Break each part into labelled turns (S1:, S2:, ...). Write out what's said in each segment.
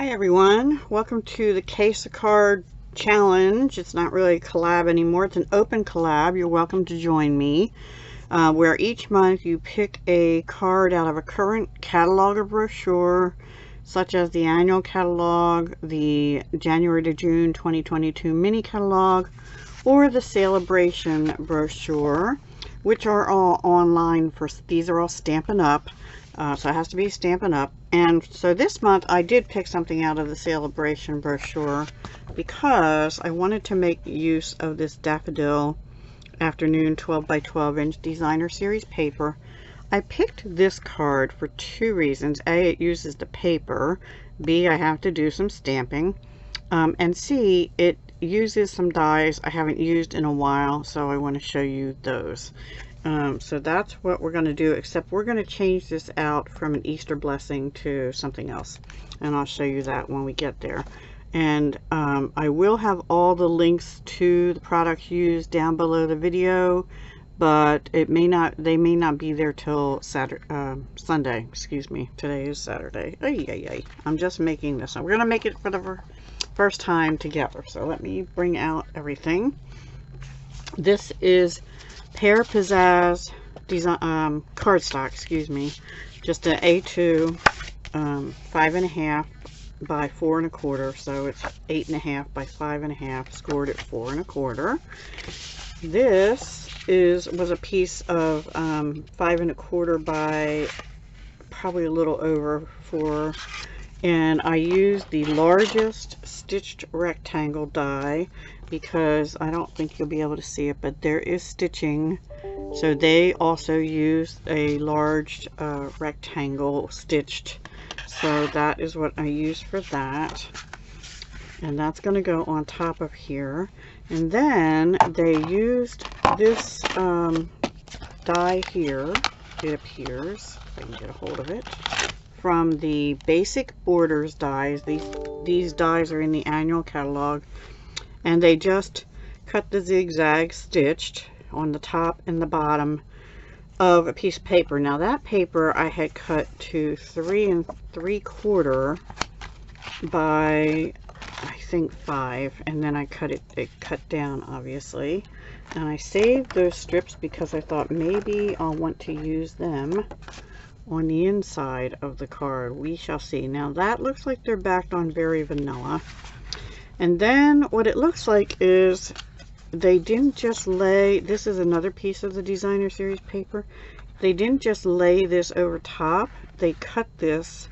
S1: Hi everyone, welcome to the Case a Card Challenge. It's not really a collab anymore, it's an open collab. You're welcome to join me, where each month you pick a card out of a current catalog or brochure, such as the annual catalog, the January to June 2022 mini catalog, or the celebration brochure, which are all online. These are all Stampin' Up! So it has to be Stampin' Up! And so this month I did pick something out of the celebration brochure because I wanted to make use of this Daffodil Afternoon 12 by 12 inch designer series paper. I picked this card for two reasons. A, it uses the paper. B, I have to do some stamping. And C, it uses some dies I haven't used in a while, so I want to show you those. So that's what we're going to do, except we're going to change this out from an Easter blessing to something else, and I'll show you that when we get there. And I will have all the links to the products used down below the video, but they may not be there till Sunday. Excuse me. Today is Saturday. I'm just making this. We're going to make it for the first time together. So let me bring out everything. This is Pear Pizzazz design cardstock, excuse me, just an A2 5.5 by 4 1/4, so it's 8.5 by 5.5, scored at 4 1/4. This was a piece of 5 1/4 by probably a little over 4, and I used the largest stitched rectangle die because I don't think you'll be able to see it, but there is stitching. So they also used a large rectangle stitched. So that is what I used for that. And that's going to go on top of here. And then they used this die here, it appears, if I can get a hold of it, from the Basic Borders dies. These dies are in the annual catalog. And they just cut the zigzag stitched on the top and the bottom of a piece of paper. Now that paper I had cut to 3 3/4 by I think 5, and then I cut it cut down obviously, and I saved those strips because I thought maybe I'll want to use them on the inside of the card. We shall see. Now that looks like they're backed on very vanilla. And then what it looks like is they didn't just lay, this is another piece of the designer series paper, they didn't just lay this over top, they cut this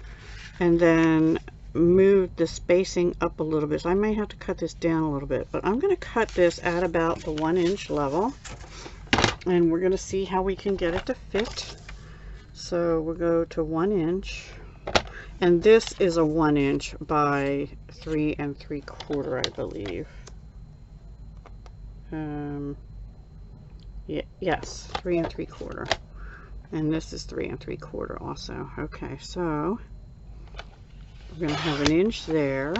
S1: and then moved the spacing up a little bit. So I may have to cut this down a little bit, but I'm going to cut this at about the 1 inch level, and we're going to see how we can get it to fit. So we'll go to 1 inch. And this is a 1 inch by 3 3/4, I believe. Yes, 3 3/4. And this is 3 3/4 also. Okay, so we're going to have 1 inch there.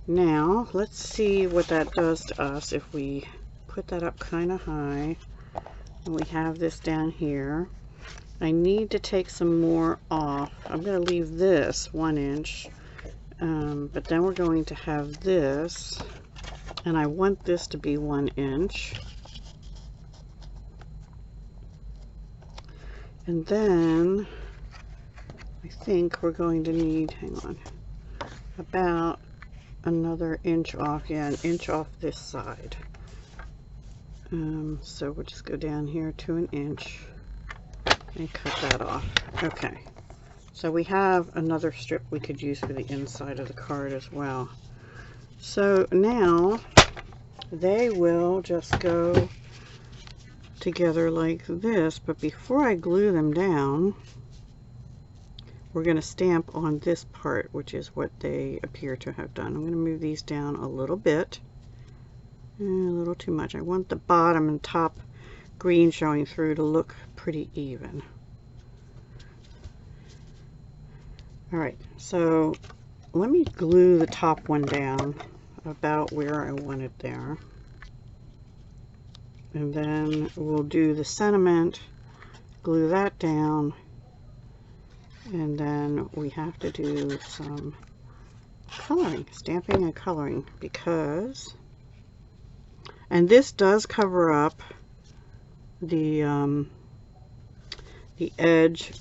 S1: Now, let's see what that does to us if we put that up kind of high. And we have this down here. I need to take some more off. I'm going to leave this 1 inch, but then we're going to have this, and I want this to be 1 inch. And then I think we're going to need, hang on, about another inch off. Yeah, 1 inch off this side. So we'll just go down here to 1 inch. And cut that off. Okay, so we have another strip we could use for the inside of the card as well. So now they will just go together like this, but before I glue them down, we're going to stamp on this part, which is what they appear to have done. I'm going to move these down a little bit, a little too much. I want the bottom and top green showing through to look pretty even. Alright, so let me glue the top one down about where I want it there. And then we'll do the sentiment, glue that down, and then we have to do some coloring, stamping and coloring, because, and this does cover up the edge.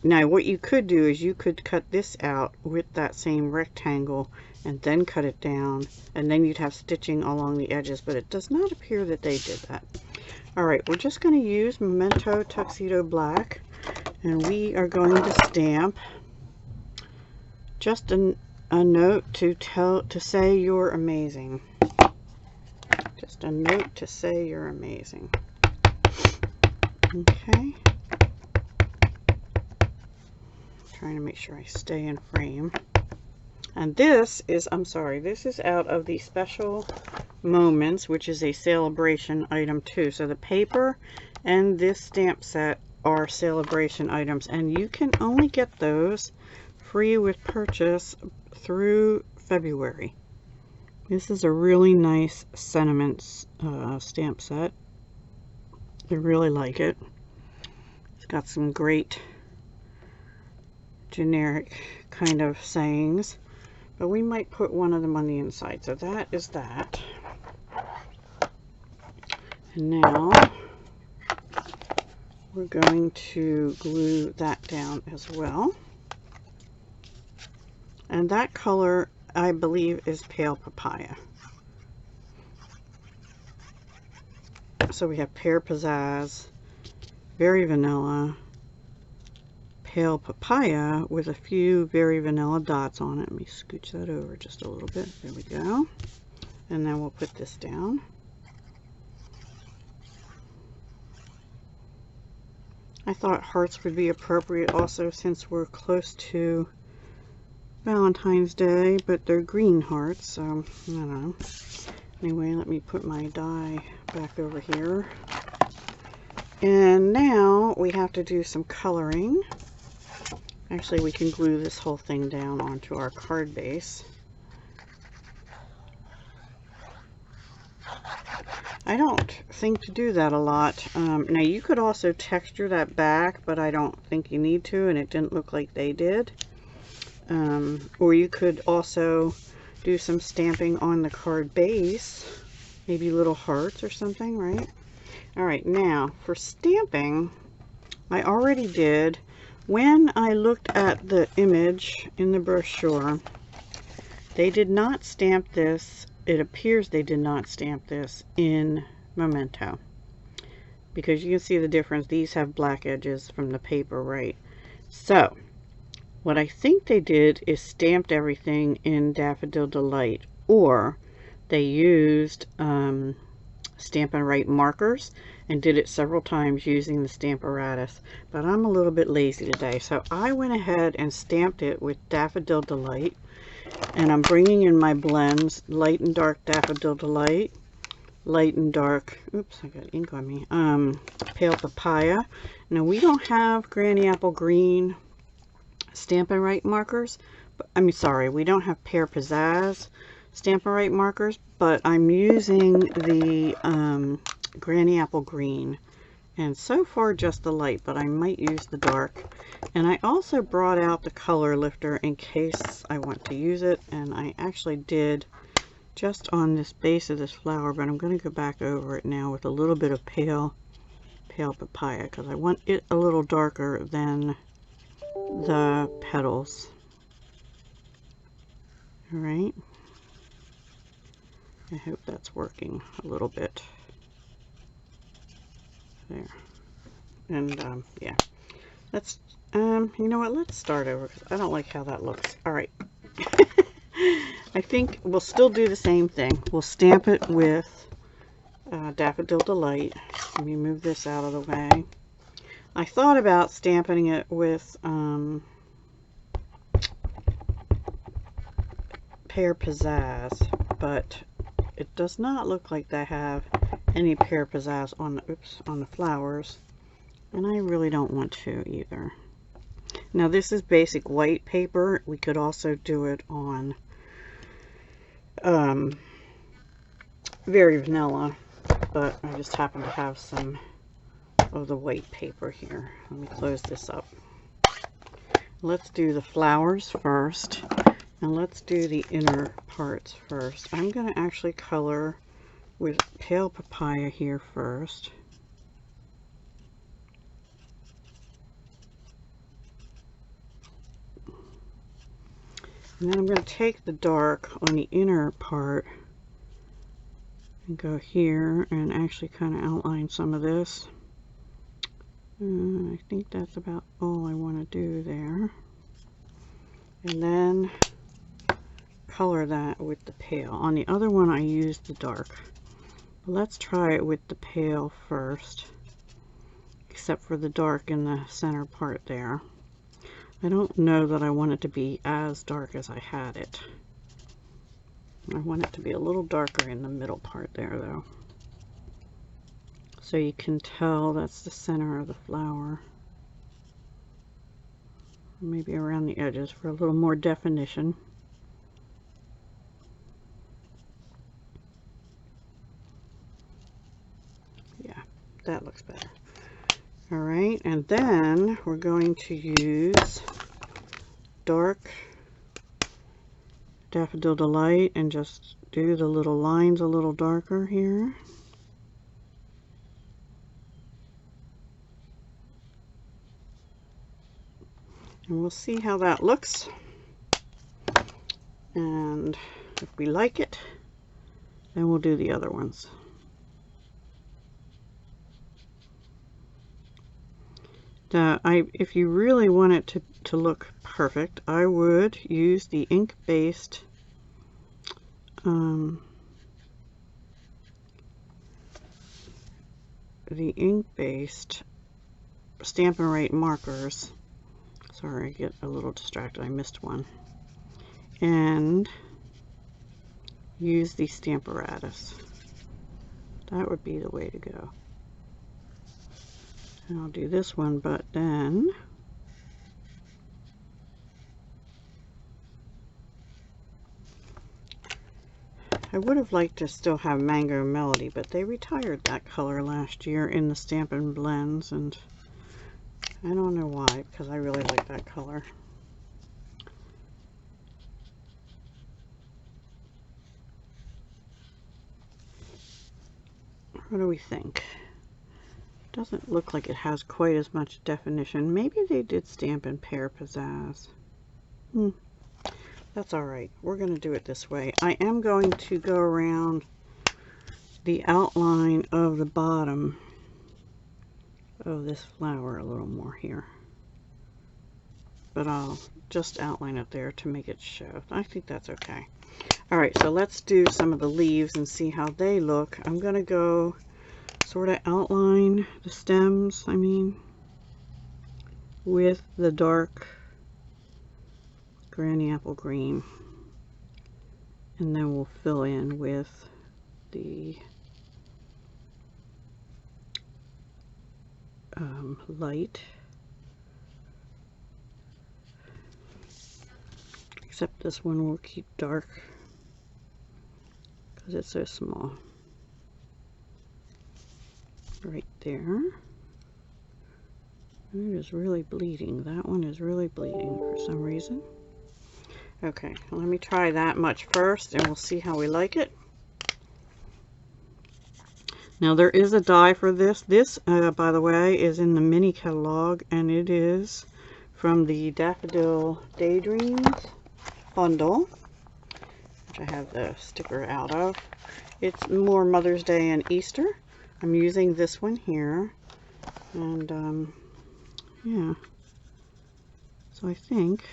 S1: Now what you could do is you could cut this out with that same rectangle and then cut it down, and then you'd have stitching along the edges, but it does not appear that they did that. Alright, we're just going to use Memento Tuxedo Black, and we are going to stamp just a note to say you're amazing. Just a note to say you're amazing. Okay. Trying to make sure I stay in frame. And this is, I'm sorry, this is out of the Special Moments, which is a celebration item too. So the paper and this stamp set are celebration items, and you can only get those free with purchase through February. This is a really nice sentiments stamp set. I really like it. It's got some great generic kind of sayings, but we might put one of them on the inside. So that is that. And now we're going to glue that down as well. And that color, I believe, is Pale Papaya. So we have Pear Pizzazz, Very Vanilla, Pale Papaya with a few Very Vanilla dots on it. Let me scooch that over just a little bit. There we go. And then we'll put this down. I thought hearts would be appropriate also, since we're close to Valentine's Day, but they're green hearts, so I don't know. Anyway, let me put my die back over here. And now we have to do some coloring. Actually, we can glue this whole thing down onto our card base. I don't think to do that a lot. Now you could also texture that back, but I don't think you need to, and it didn't look like they did. Or you could also do some stamping on the card base, maybe little hearts or something, right? Alright, now for stamping, I already did. When I looked at the image in the brochure, they did not stamp this. It appears they did not stamp this in Memento, because you can see the difference. These have black edges from the paper, right? So what I think they did is stamped everything in Daffodil Delight, or they used Stamp and Write markers and did it several times using the Stamparatus. But I'm a little bit lazy today, so I went ahead and stamped it with Daffodil Delight. And I'm bringing in my blends, light and dark Daffodil Delight, light and dark, oops, I got ink on me, Pale Papaya. Now we don't have Granny Apple Green Stamp and Write markers, but I mean, sorry, we don't have Pear Pizzazz Stamp and Write markers, but I'm using the Granny Apple Green, and so far just the light, but I might use the dark. And I also brought out the color lifter in case I want to use it, and I actually did just on this base of this flower, but I'm going to go back over it now with a little bit of Pale Papaya, because I want it a little darker than the petals. Alright, I hope that's working a little bit there. And yeah, let's you know what, let's start over, because I don't like how that looks. Alright. I think we'll still do the same thing. We'll stamp it with Daffodil Delight. Let me move this out of the way. I thought about stamping it with Pear Pizzazz, but it does not look like they have any Pear Pizzazz on the, on the flowers, and I really don't want to either. Now this is basic white paper. We could also do it on Very Vanilla, but I just happen to have some of the white paper here. Let me close this up. Let's do the flowers first. Now let's do the inner parts first. I'm going to actually color with pale papaya here first. And then I'm going to take the dark on the inner part and go here and actually kind of outline some of this. I think that's about all I want to do there. And then color that with the pale. On the other one I used the dark. Let's try it with the pale first, except for the dark in the center part there. I don't know that I want it to be as dark as I had it. I want it to be a little darker in the middle part there though. So you can tell that's the center of the flower. Maybe around the edges for a little more definition. Yeah, that looks better. All right, and then we're going to use dark Daffodil Delight and just do the little lines a little darker here. And we'll see how that looks. And if we like it, then we'll do the other ones. If you really want it to look perfect, I would use the ink-based Stampin' Rate markers. Sorry, I get a little distracted. I missed one. And use the Stamparatus. That would be the way to go. And I'll do this one, but then I would have liked to still have Mango Melody, but they retired that color last year in the Stampin' Blends, and I don't know why, because I really like that color. What do we think? Doesn't look like it has quite as much definition. Maybe they did Stampin' Pear Pizzazz. That's alright. We're going to do it this way. I am going to go around the outline of the bottom of this flower a little more here. But I'll just outline it there to make it show. I think that's okay. Alright, so let's do some of the leaves and see how they look. I'm going to go sort of outline the stems, with the dark Granny Apple Green. And then we'll fill in with the light. Except this one will keep dark because it's so small. Right there. It is really bleeding. That one is really bleeding for some reason. Okay, let me try that much first and we'll see how we like it. Now there is a die for this. This, by the way, is in the mini catalog, and it is from the Daffodil Daydreams bundle, which I have the sticker out of. It's more Mother's Day and Easter. I'm using this one here, and yeah, so I think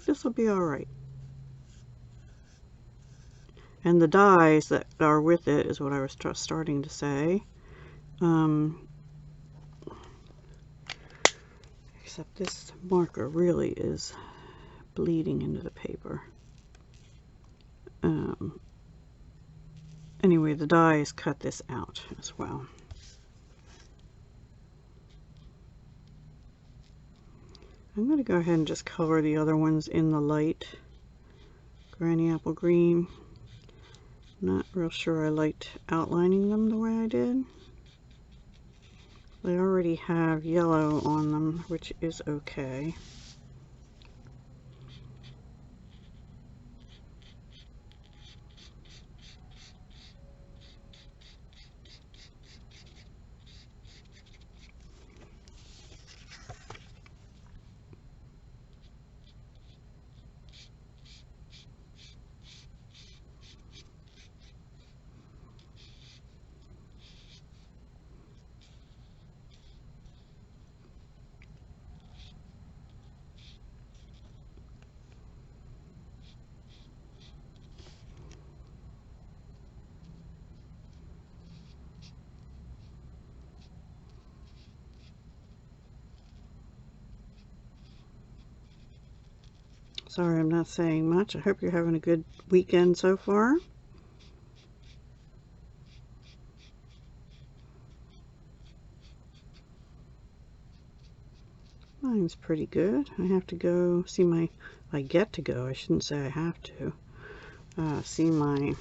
S1: this will be all right. And the dies that are with it is what I was starting to say. Except this marker really is bleeding into the paper. Anyway, the dies cut this out as well. I'm going to go ahead and just color the other ones in the light Granny Apple Green. Not real sure I liked outlining them the way I did. They already have yellow on them, which is okay. Sorry I'm not saying much. I hope you're having a good weekend so far. Mine's pretty good. I have to go see my, I get to go, I shouldn't say I have to, see my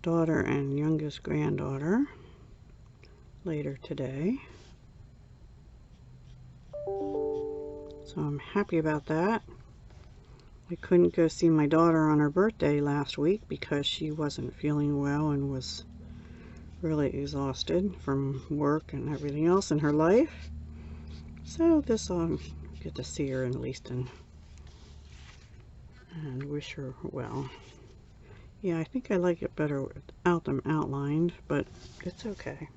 S1: daughter and youngest granddaughter later today. So I'm happy about that. I couldn't go see my daughter on her birthday last week because she wasn't feeling well and was really exhausted from work and everything else in her life. So this I'll get to see her at least and wish her well. Yeah, I think I like it better without them outlined, but it's okay.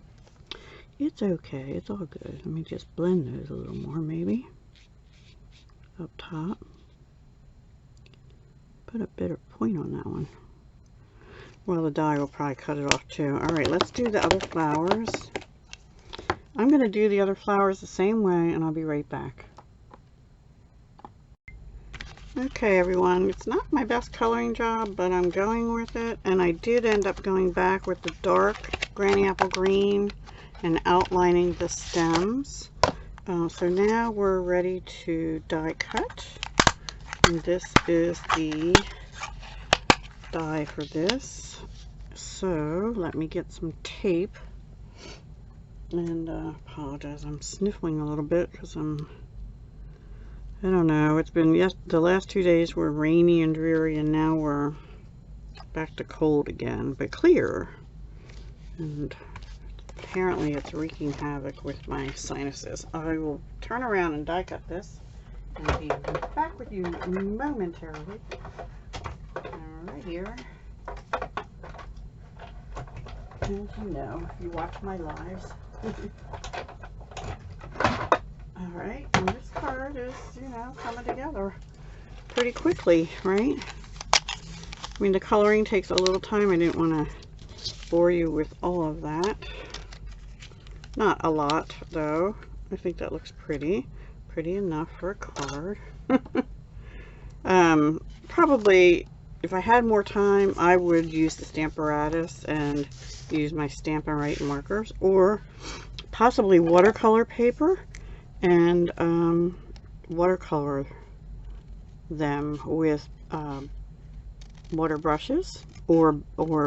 S1: It's okay. It's all good. Let me just blend those a little more maybe. Up top. Put a better point on that one. Well, the dye will probably cut it off too. Alright, let's do the other flowers. I'm going to do the other flowers the same way and I'll be right back. Okay everyone, it's not my best coloring job, but I'm going with it. And I did end up going back with the dark Granny Apple Green and outlining the stems. So now we're ready to die cut. And this is the die for this. So let me get some tape. And apologize, I'm sniffling a little bit because I don't know, it's been, yes, the last 2 days were rainy and dreary, and now we're back to cold again, but clear. And apparently it's wreaking havoc with my sinuses. I will turn around and die cut this and be back with you momentarily. Right here. And you know, if you watch my lives. Alright, and this card is, you know, coming together pretty quickly, right? I mean, the coloring takes a little time. I didn't want to bore you with all of that. Not a lot, though. I think that looks pretty enough for a card. Probably, if I had more time, I would use the Stamparatus and use my Stampin' Write markers, or possibly watercolor paper and watercolor them with water brushes or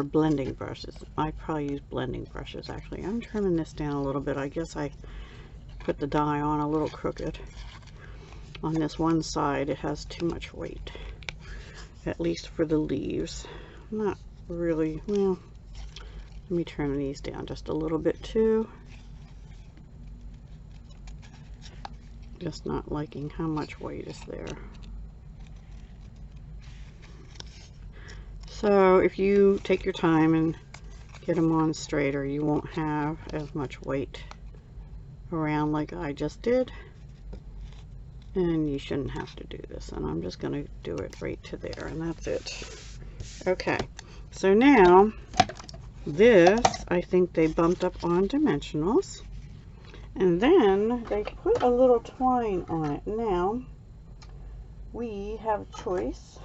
S1: blending brushes. I probably use blending brushes actually. I'm trimming this down a little bit. I guess I put the die on a little crooked. On this one side it has too much weight, at least for the leaves. Not really, well, let me trim these down just a little bit too. Just not liking how much weight is there. So if you take your time and get them on straighter, you won't have as much weight around like I just did. And you shouldn't have to do this. And I'm just going to do it right to there, and that's it. Okay, so now this, I think they bumped up on dimensionals. And then they put a little twine on it. Now, we have a choice.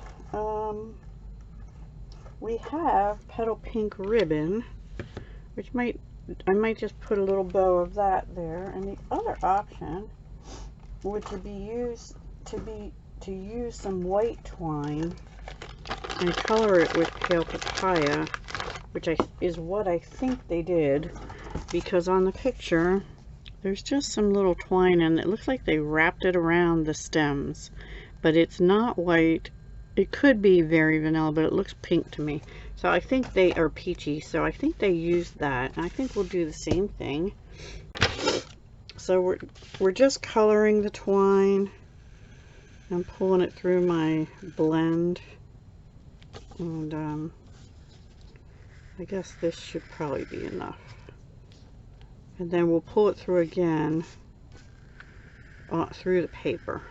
S1: We have petal pink ribbon, which I might just put a little bow of that there. And the other option would to use some white twine and color it with pale papaya, which is what I think they did, because on the picture there's just some little twine and it looks like they wrapped it around the stems, but it's not white. It could be very vanilla, but it looks pink to me. So I think they are peachy, so I think they used that. And I think we'll do the same thing. So we're just coloring the twine. I'm pulling it through my blend. And I guess this should probably be enough. And then we'll pull it through again through the paper.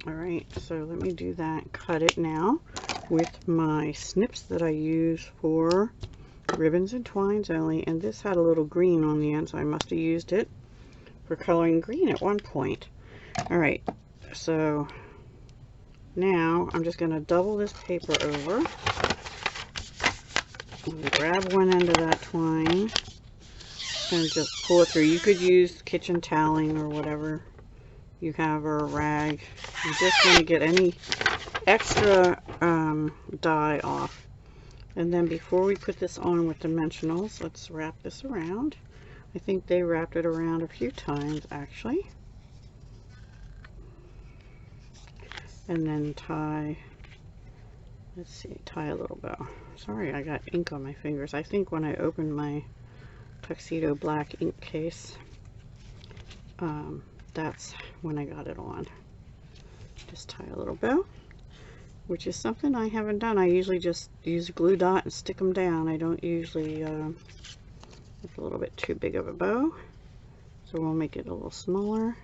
S1: Alright, so let me do that. Cut it now with my snips that I use for ribbons and twines only. And this had a little green on the end, so I must have used it for coloring green at one point. Alright, so Now I'm just going to double this paper over and grab one end of that twine and just pull it through. You could use kitchen toweling or whatever you have, or a rag. You just want to get any extra dye off. And then before we put this on with dimensionals, let's wrap this around. I think they wrapped it around a few times actually. And then tie, let's see, tie a little bow. Sorry, I got ink on my fingers. I think when I opened my Tuxedo black ink case, that's when I got it on. Just tie a little bow, which is something I haven't done. I usually just use a glue dot and stick them down. I don't usually, it's a little bit too big of a bow, so we'll make it a little smaller.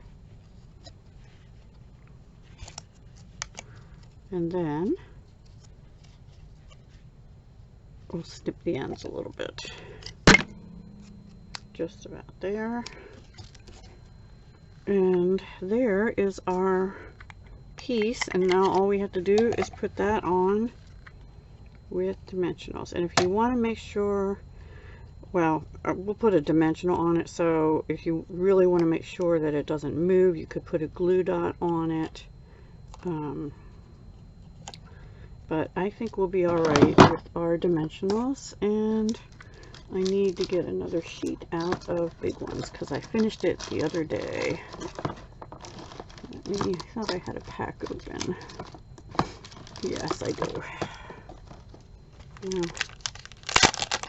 S1: And then we'll snip the ends a little bit. Just about there. And there is our piece, and now all we have to do is put that on with dimensionals. And if you want to make sure, well, we'll put a dimensional on it, so if you really want to make sure that it doesn't move, you could put a glue dot on it. But I think we'll be alright with our dimensionals, and I need to get another sheet out of big ones because I finished it the other day. I thought I had a pack open. Yes, I do. Yeah.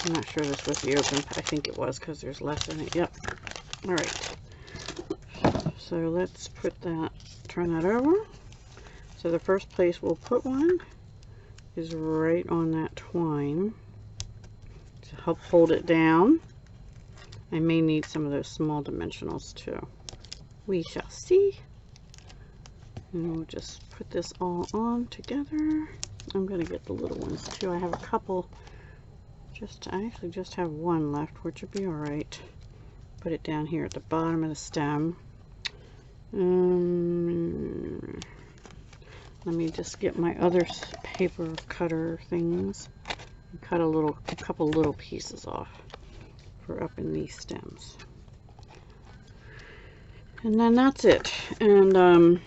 S1: I'm not sure this was the open. I think it was because there's less in it. Yep. Alright. So let's put that, turn that over. So the first place we'll put one is right on that twine to help hold it down. I may need some of those small dimensionals too. We shall see. And we'll just put this all on together. I'm going to get the little ones too. I have a couple. I actually just have one left, which would be alright. Put it down here at the bottom of the stem. Let me just get my other paper cutter things and cut a couple little pieces off for up in these stems. And then that's it. And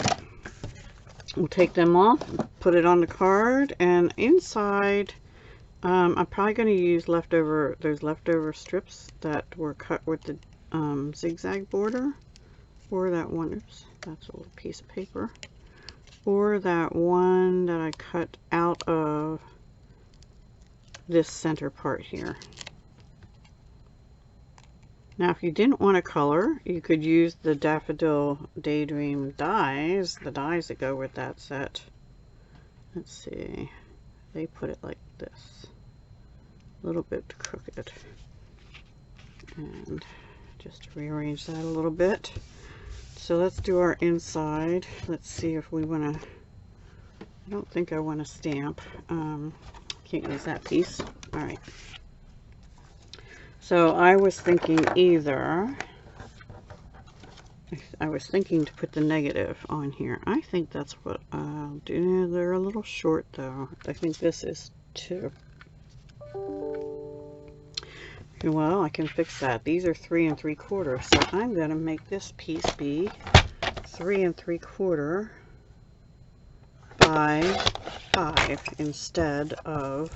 S1: we'll take them off, put it on the card, and inside I'm probably going to use those leftover strips that were cut with the zigzag border, or that one, oops, that's a little piece of paper, or that one that I cut out of this center part here. Now if you didn't want to color, you could use the Daffodil Daydream dies, the dies that go with that set. Let's see, they put it like this, a little bit crooked, and just rearrange that a little bit. So let's do our inside. Let's see if we want to, I don't think I want to stamp. Can't use that piece. All right. So I was thinking to put the negative on here. I think that's what I'll do. They're a little short though. I think this is 2. Well, I can fix that. These are 3 3/4, so I'm going to make this piece be 3 3/4 by 5 instead of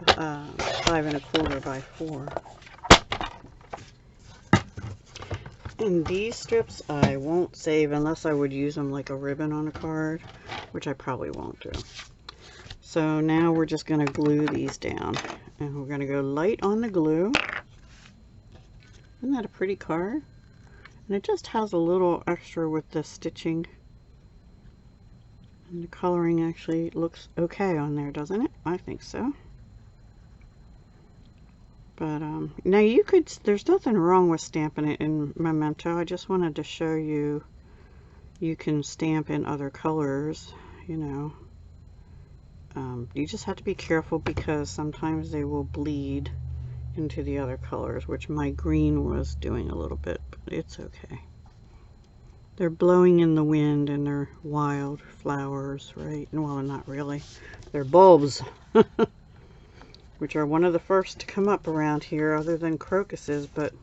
S1: 5 1/4 by 4. And these strips I won't save unless I would use them like a ribbon on a card, which I probably won't do. So now we're just going to glue these down, and we're going to go light on the glue. Isn't that a pretty card? And it just has a little extra with the stitching. And the coloring actually looks okay on there, doesn't it? I think so. But now you could, there's nothing wrong with stamping it in Memento. I just wanted to show you, you can stamp in other colors, you know. You just have to be careful because sometimes they will bleed into the other colors, which my green was doing a little bit, but it's okay. They're blowing in the wind and they're wild flowers, right? Well, not really. They're bulbs, which are one of the first to come up around here other than crocuses, but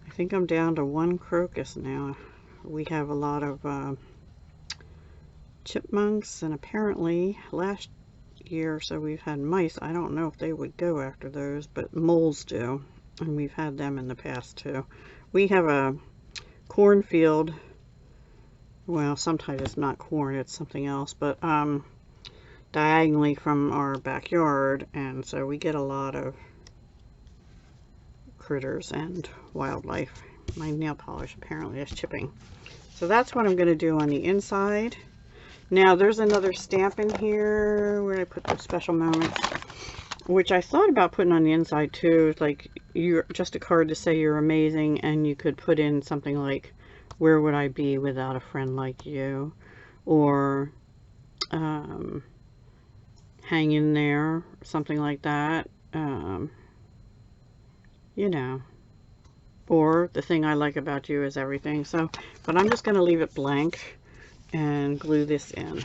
S1: I think I'm down to one crocus now. We have a lot of chipmunks, and apparently last year or so we've had mice. I don't know if they would go after those, but moles do, and we've had them in the past too. We have a cornfield. Well, sometimes it's not corn, it's something else, but diagonally from our backyard, and so we get a lot of critters and wildlife. My nail polish apparently is chipping. So that's what I'm going to do on the inside. Now there's another stamp in here where I put the special moments, which I thought about putting on the inside too. It's like you're just a card to say you're amazing, and you could put in something like, where would I be without a friend like you? Or hang in there, something like that. You know, or the thing I like about you is everything. So, but I'm just going to leave it blank and glue this in.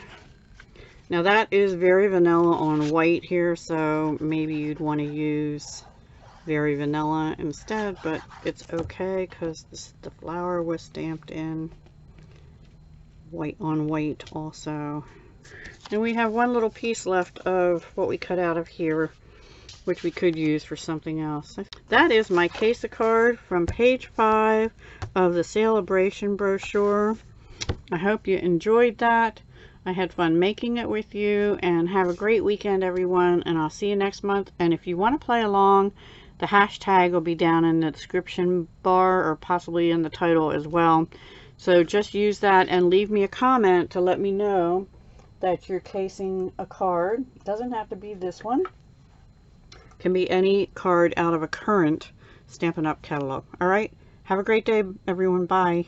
S1: Now that is very vanilla on white here, so maybe you'd want to use very vanilla instead, but it's okay because the flower was stamped in white on white also. And we have one little piece left of what we cut out of here, which we could use for something else. That is my case of card from page 5 of the Celebration brochure. I hope you enjoyed that. I had fun making it with you, and have a great weekend, everyone, and I'll see you next month. And if you want to play along, the hashtag will be down in the description bar, or possibly in the title as well. So just use that and leave me a comment to let me know that you're casing a card. It doesn't have to be this one. It can be any card out of a current Stampin' Up! Catalog. All right? Have a great day, everyone. Bye.